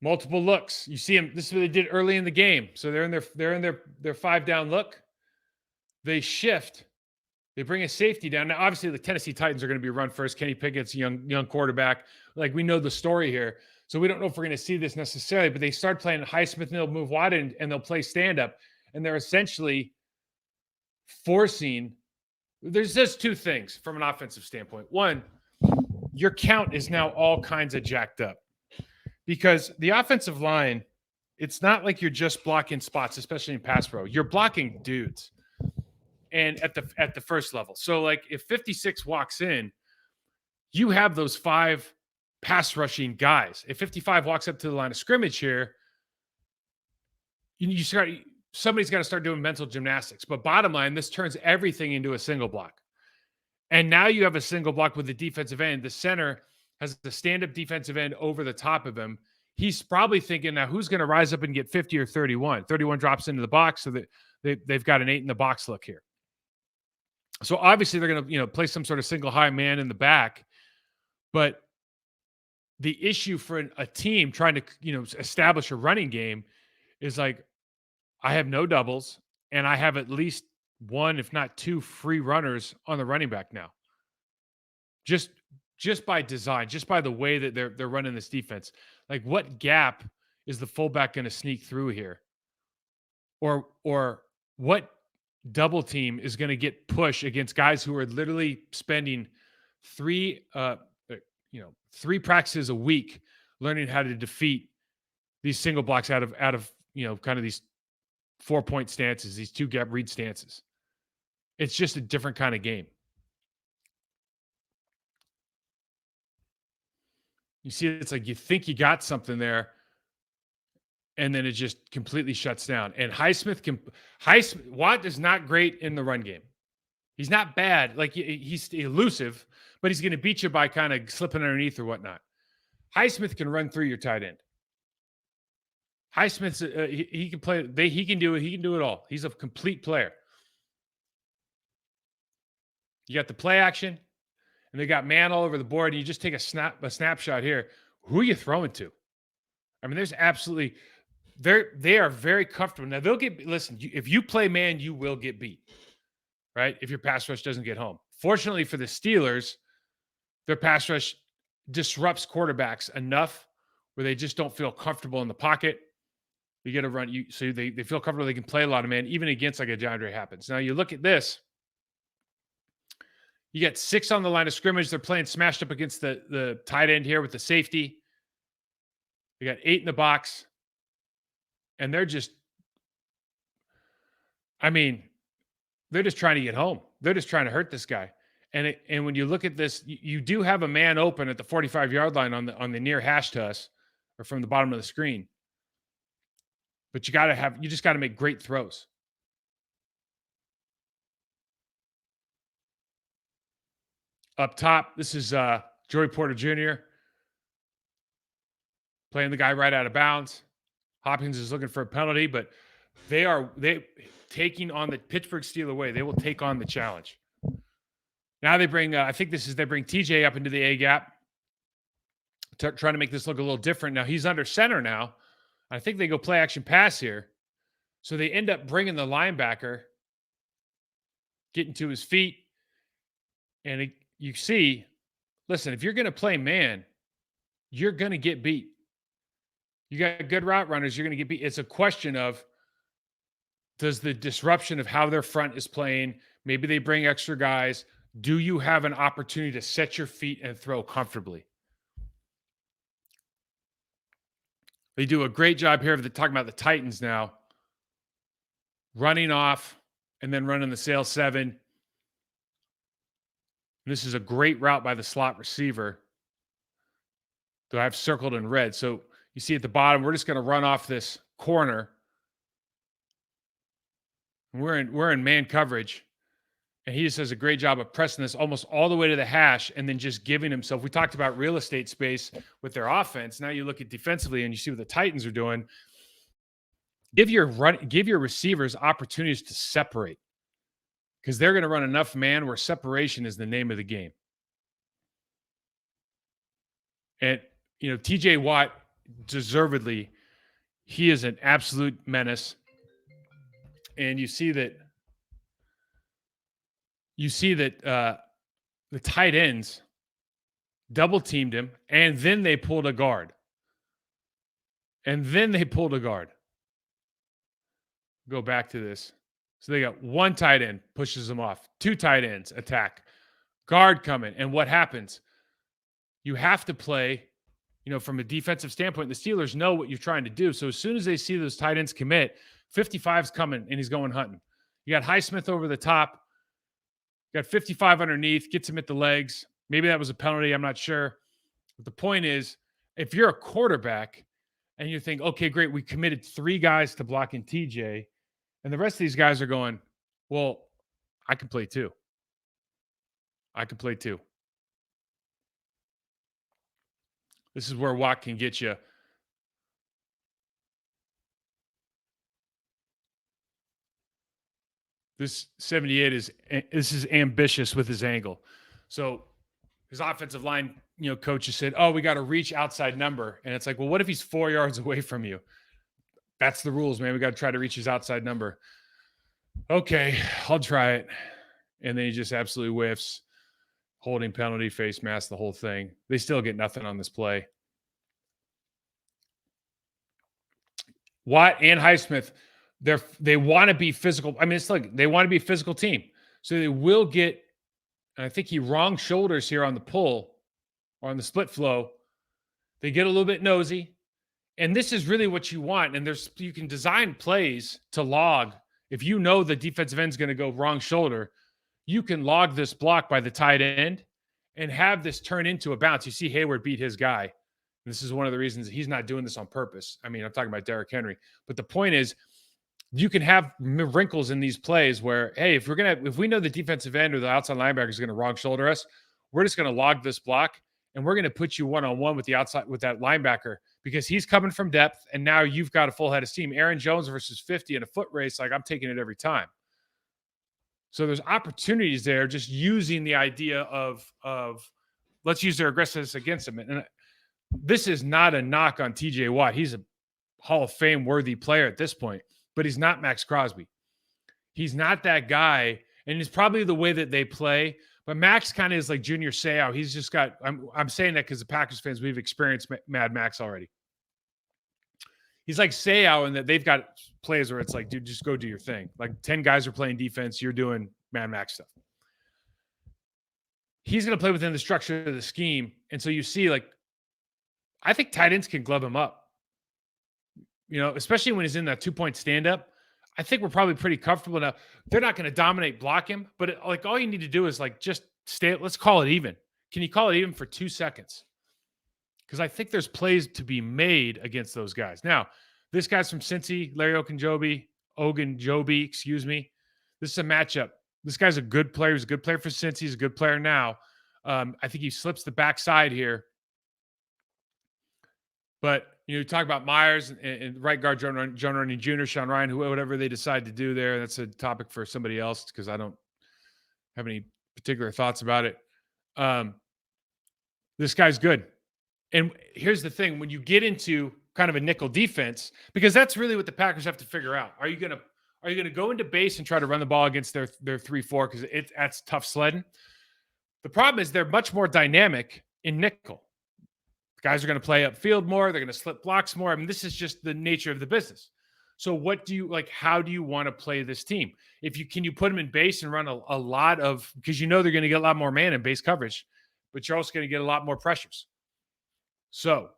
Multiple looks. You see them. This is what they did early in the game. So they're in their 5 down look. They shift. They bring a safety down. Now, obviously, the Tennessee Titans are going to be run first. Kenny Pickett's a young quarterback. Like, we know the story here. So we don't know if we're going to see this necessarily, but they start playing Highsmith and they'll move wide and they'll play stand up. And they're essentially forcing. There's just two things from an offensive standpoint. One, your count is now all kinds of jacked up because the offensive line, it's not like you're just blocking spots, especially in pass pro. You're blocking dudes. And at the first level. So like if 56 walks in, you have those 5 pass rushing guys. If 55 walks up to the line of scrimmage here, somebody's got to start doing mental gymnastics. But bottom line, this turns everything into a single block. And now you have a single block with the defensive end. The center has the stand-up defensive end over the top of him. He's probably thinking, now who's going to rise up and get 50 or 31? 31 drops into the box so that they've got an 8 in the box look here. So obviously they're going to, play some sort of single high man in the back, but the issue for a team trying to, establish a running game is like, I have no doubles and I have at least 1, if not 2 free runners on the running back now. Just by design, just by the way that they're running this defense. Like, what gap is the fullback going to sneak through here? Or what double team is going to get push against guys who are literally spending 3 practices a week learning how to defeat these single blocks out of kind of these 4-point stances, these 2-gap read stances. It's just a different kind of game. You see, it's like you think you got something there, and then it just completely shuts down. And Watt is not great in the run game. He's not bad. Like, he's elusive, but he's going to beat you by kind of slipping underneath or whatnot. Highsmith can run through your tight end. Highsmith's he can play. He can do it. He can do it all. He's a complete player. You got the play action, and they got man all over the board. And you just take a snapshot here. Who are you throwing to? I mean, there's absolutely. They are very comfortable. Now listen, if you play man, you will get beat, right? If your pass rush doesn't get home. Fortunately for the Steelers, their pass rush disrupts quarterbacks enough where they just don't feel comfortable in the pocket. You get to run, so they feel comfortable. They can play a lot of man, even against like a DeAndre Hopkins. Now you look at this. You got 6 on the line of scrimmage. They're playing smashed up against the tight end here with the safety. They got 8 in the box. And they're just trying to get home. They're just trying to hurt this guy. And when you look at this, you do have a man open at the 45-yard line on the near hash to us, or from the bottom of the screen. But you just got to make great throws. Up top, this is Joey Porter Jr. playing the guy right out of bounds. Hopkins is looking for a penalty, but they taking on the Pittsburgh Steelers way. They will take on the challenge. Now they bring, they bring TJ up into the A gap, trying to make this look a little different. Now he's under center now. I think they go play action pass here. So they end up bringing the linebacker, getting to his feet. And you see, listen, if you're going to play man, you're going to get beat. You got good route runners, you're going to get beat. It's a question of, does the disruption of how their front is playing, maybe they bring extra guys, do you have an opportunity to set your feet and throw comfortably? They do a great job here of talking about the Titans now, running off and then running the sail 7. This is a great route by the slot receiver that I've circled in red. So you see at the bottom, we're just going to run off this corner. We're in man coverage. And he just does a great job of pressing this almost all the way to the hash and then just giving himself. We talked about real estate space with their offense. Now you look at defensively and you see what the Titans are doing. Give your receivers opportunities to separate, because they're going to run enough man where separation is the name of the game. And, TJ Watt deservedly, he is an absolute menace. And you see that the tight ends double teamed him, and then they pulled a guard. Go back to this. So they got one tight end, pushes them off. Two tight ends attack. Guard coming. And what happens? You have to play, from a defensive standpoint, the Steelers know what you're trying to do. So as soon as they see those tight ends commit, 55's coming and he's going hunting. You got Highsmith over the top. You got 55 underneath, gets him at the legs. Maybe that was a penalty. I'm not sure. But the point is, if you're a quarterback and you think, okay, great, we committed 3 guys to blocking TJ, and the rest of these guys are going, well, I can play too. This is where Watt can get you. This 78 is ambitious with his angle. So his offensive line, coaches said, oh, we got to reach outside number. And it's like, well, what if he's 4 yards away from you? That's the rules, man. We got to try to reach his outside number. Okay, I'll try it. And then he just absolutely whiffs. Holding penalty, face mask, the whole thing. They still get nothing on this play. Watt and Highsmith, they want to be physical. I mean, it's like they want to be a physical team. So they will get, and I think he wrong shoulders here on the pull or on the split flow. They get a little bit nosy. And this is really what you want. And you can design plays to log. If you know the defensive end's going to go wrong shoulder, you can log this block by the tight end and have this turn into a bounce. You see Hayward beat his guy. This is one of the reasons he's not doing this on purpose. I mean, I'm talking about Derrick Henry. But the point is, you can have wrinkles in these plays where, hey, if we know the defensive end or the outside linebacker is going to wrong shoulder us, we're just going to log this block and we're going to put you one-on-one with that linebacker because he's coming from depth and now you've got a full head of steam. Aaron Jones versus 50 in a foot race, like I'm taking it every time. So there's opportunities there just using the idea of let's use their aggressiveness against him. And this is not a knock on TJ Watt. He's a Hall of Fame worthy player at this point, but he's not Max Crosby. He's not that guy. And it's probably the way that they play. But Max kind of is like Junior Seau. He's just got, I'm saying that because the Packers fans, we've experienced Mad Max already. He's like Seau in that they've got plays where it's like, dude, just go do your thing. Like 10 guys are playing defense. You're doing Mad Max stuff. He's going to play within the structure of the scheme. And so you see, like, I think tight ends can glove him up. Especially when he's in that 2-point stand-up. I think we're probably pretty comfortable now. They're not going to dominate block him, but all you need to do is just stay. Let's call it even. Can you call it even for 2 seconds? Because I think there's plays to be made against those guys. Now, this guy's from Cincy, Larry Ogunjobi, excuse me. This is a matchup. This guy's a good player. He's a good player for Cincy. He's a good player now. I think he slips the backside here. But, you talk about Myers and right guard John Runyan Jr., Sean Ryan, whatever they decide to do there. That's a topic for somebody else because I don't have any particular thoughts about it. This guy's good. And here's the thing. When you get into kind of a nickel defense, because that's really what the Packers have to figure out. Are you going to go into base and try to run the ball against their 3-4 because that's tough sledding? The problem is they're much more dynamic in nickel. Guys are going to play upfield more. They're going to slip blocks more. I mean, this is just the nature of the business. So how do you want to play this team? Can you put them in base and run a lot of, because they're going to get a lot more man in base coverage, but you're also going to get a lot more pressures. So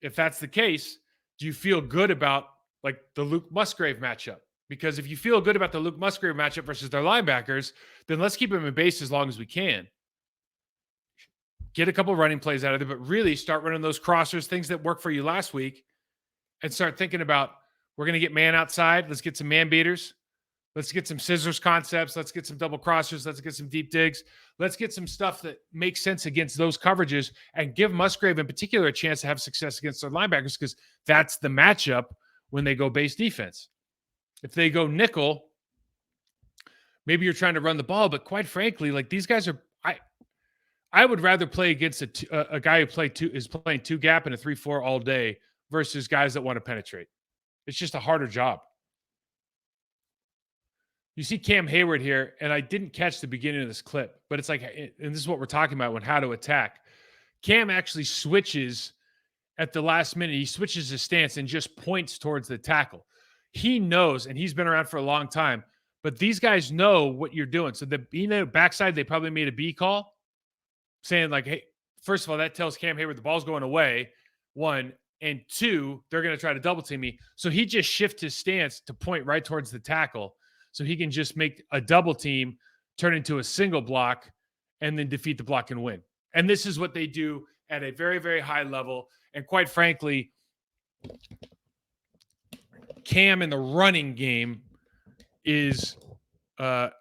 if that's the case, do you feel good about the Luke Musgrave matchup? Because if you feel good about the Luke Musgrave matchup versus their linebackers, then let's keep them in base as long as we can. Get a couple running plays out of it, but really start running those crossers, things that worked for you last week, and start thinking about, we're going to get man outside. Let's get some man beaters. Let's get some scissors concepts. Let's get some double crossers. Let's get some deep digs. Let's get some stuff that makes sense against those coverages and give Musgrave in particular a chance to have success against their linebackers because that's the matchup when they go base defense. If they go nickel, maybe you're trying to run the ball, but quite frankly, these guys are, I would rather play against a guy who is playing 2 gap and a 3-4 all day versus guys that want to penetrate. It's just a harder job. You see Cam Hayward here, and I didn't catch the beginning of this clip, but it's like, and this is what we're talking about when how to attack. Cam actually switches at the last minute. He switches his stance and just points towards the tackle. He knows, and he's been around for a long time, but these guys know what you're doing. So the backside, they probably made a B call saying like, hey, first of all, that tells Cam Hayward the ball's going away, one, and two, they're going to try to double team me. So he just shifts his stance to point right towards the tackle so he can just make a double team turn into a single block and then defeat the block and win. And this is what they do at a very, very high level. And quite frankly, Cam in the running game is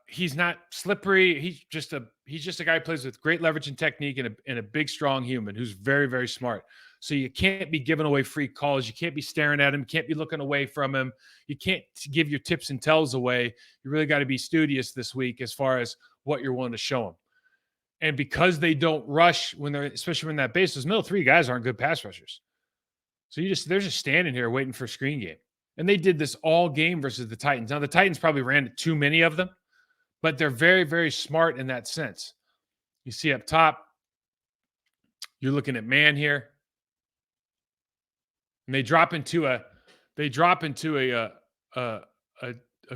he's not slippery. He's just a guy who plays with great leverage and technique and a big, strong human who's very, very smart. So you can't be giving away free calls. You can't be staring at him. You can't be looking away from him. You can't give your tips and tells away. You really got to be studious this week as far as what you're willing to show him. And because they don't rush when they're, especially when that base, those middle three guys aren't good pass rushers. So they're just standing here waiting for a screen game. And they did this all game versus the Titans. Now, the Titans probably ran too many of them, but they're very, very smart in that sense. You see up top, you're looking at man here. And they drop into a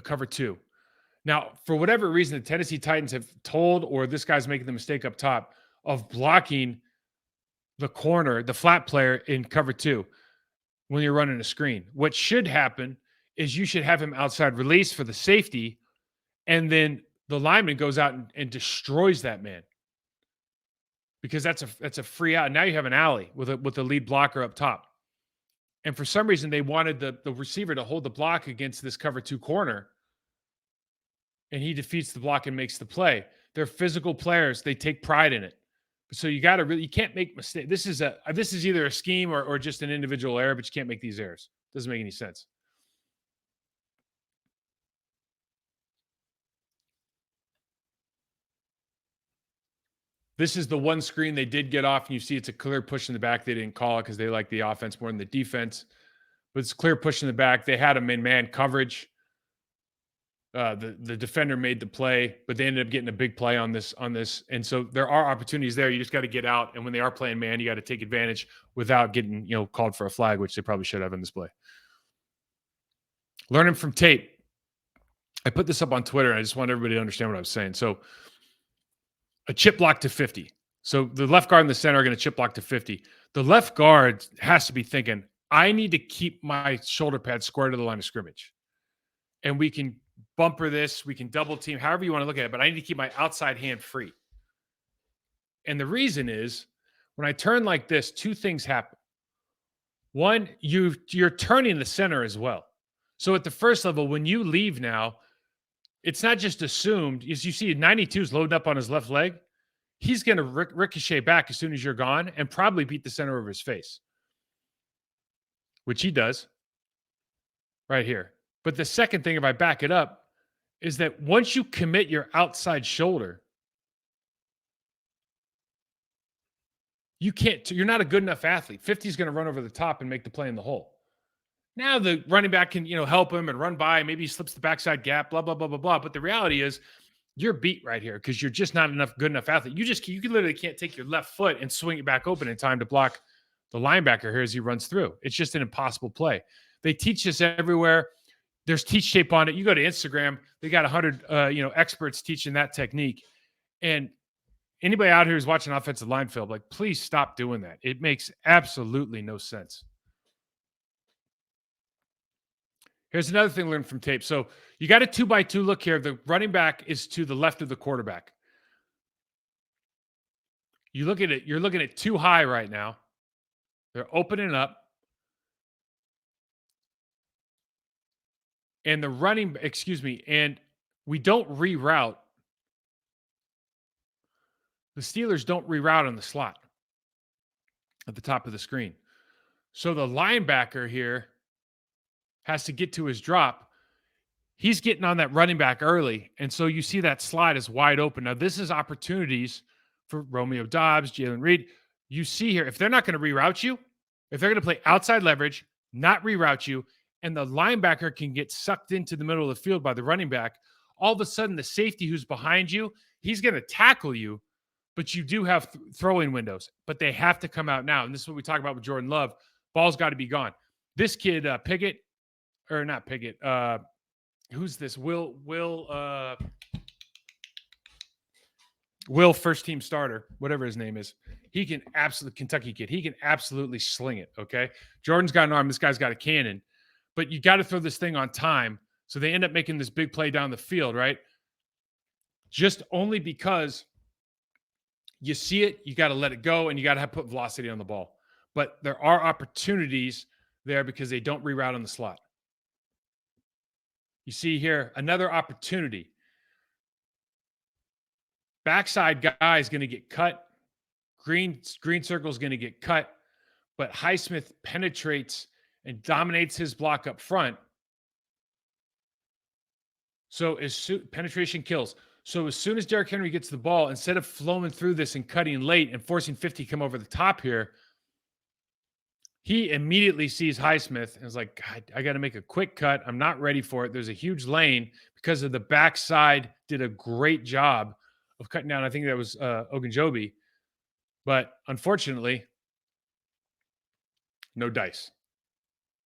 cover two. Now, for whatever reason, the Tennessee Titans have told, or this guy's making the mistake up top of blocking the corner, the flat player in cover two when you're running a screen. What should happen is you should have him outside release for the safety, and then the lineman goes out and destroys that man because that's a free out. Now you have an alley with the lead blocker up top. And for some reason, they wanted the receiver to hold the block against this cover two corner, and he defeats the block and makes the play. They're physical players. They take pride in it. So you can't make mistakes. This is either a scheme or just an individual error, but you can't make these errors. Doesn't make any sense. This is the one screen they did get off, and you see it's a clear push in the back. They didn't call it because they like the offense more than the defense. But it's a clear push in the back. They had him in man coverage. The defender made the play, but they ended up getting a big play on this. And so there are opportunities there. You just got to get out. And when they are playing man, you got to take advantage without getting, called for a flag, which they probably should have in this play. Learning from tape. I put this up on Twitter, and I just want everybody to understand what I was saying. So a chip block to 50. So the left guard and the center are going to chip block to 50. The left guard has to be thinking, I need to keep my shoulder pad square to the line of scrimmage. And we can bumper this, we can double team, however you want to look at it, but I need to keep my outside hand free. And the reason is when I turn like this, two things happen. One, you're turning the center as well. So at the first level, when you leave now, it's not just assumed. As you see, 92's loading up on his left leg. He's going to ricochet back as soon as you're gone and probably beat the center over his face, which he does right here. But the second thing, if I back it up, is that once you commit your outside shoulder, you're not a good enough athlete. 50 is going to run over the top and make the play in the hole. Now the running back can, help him and run by. Maybe he slips the backside gap, blah, blah, blah, blah, blah. But the reality is you're beat right here because you're just not good enough athlete. You literally can't take your left foot and swing it back open in time to block the linebacker here as he runs through. It's just an impossible play. They teach this everywhere. There's teach tape on it. You go to Instagram, they got 100, experts teaching that technique. And anybody out here who's watching offensive line film, please stop doing that. It makes absolutely no sense. Here's another thing learned from tape. So you got a 2x2 look here. The running back is to the left of the quarterback. You look at it, you're looking at too high right now. They're opening up. And and we don't reroute. The Steelers don't reroute on the slot at the top of the screen. So the linebacker here has to get to his drop. He's getting on that running back early. And so you see that slide is wide open. Now, this is opportunities for Romeo Doubs, Jalen Reed. You see here, if they're not going to reroute you, If they're going to play outside leverage, not reroute you, and the linebacker can get sucked into the middle of the field by the running back, all of a sudden the safety who's behind you, he's going to tackle you, but you do have throwing windows, but they have to come out now. And this is what we talk about with Jordan Love. Ball's got to be gone. This kid, Piggott, or not Piggott, who's this? Will, first team starter, whatever his name is. He can absolutely, Kentucky kid, he can absolutely sling it. Okay. Jordan's got an arm. This guy's got a cannon, but you got to throw this thing on time. So they end up making this big play down the field, right? Just only because you see it, you got to let it go, and you got to put velocity on the ball. But there are opportunities there because they don't reroute on the slot. You see here another opportunity. Backside guy is going to get cut. Green circle is going to get cut, but Highsmith penetrates and dominates his block up front. So penetration kills. So as soon as Derrick Henry gets the ball, instead of flowing through this and cutting late and forcing 50 come over the top here, he immediately sees Highsmith and is like, God, I got to make a quick cut. I'm not ready for it. There's a huge lane because of the backside. Did a great job of cutting down. I think that was Ogunjobi. But unfortunately, no dice.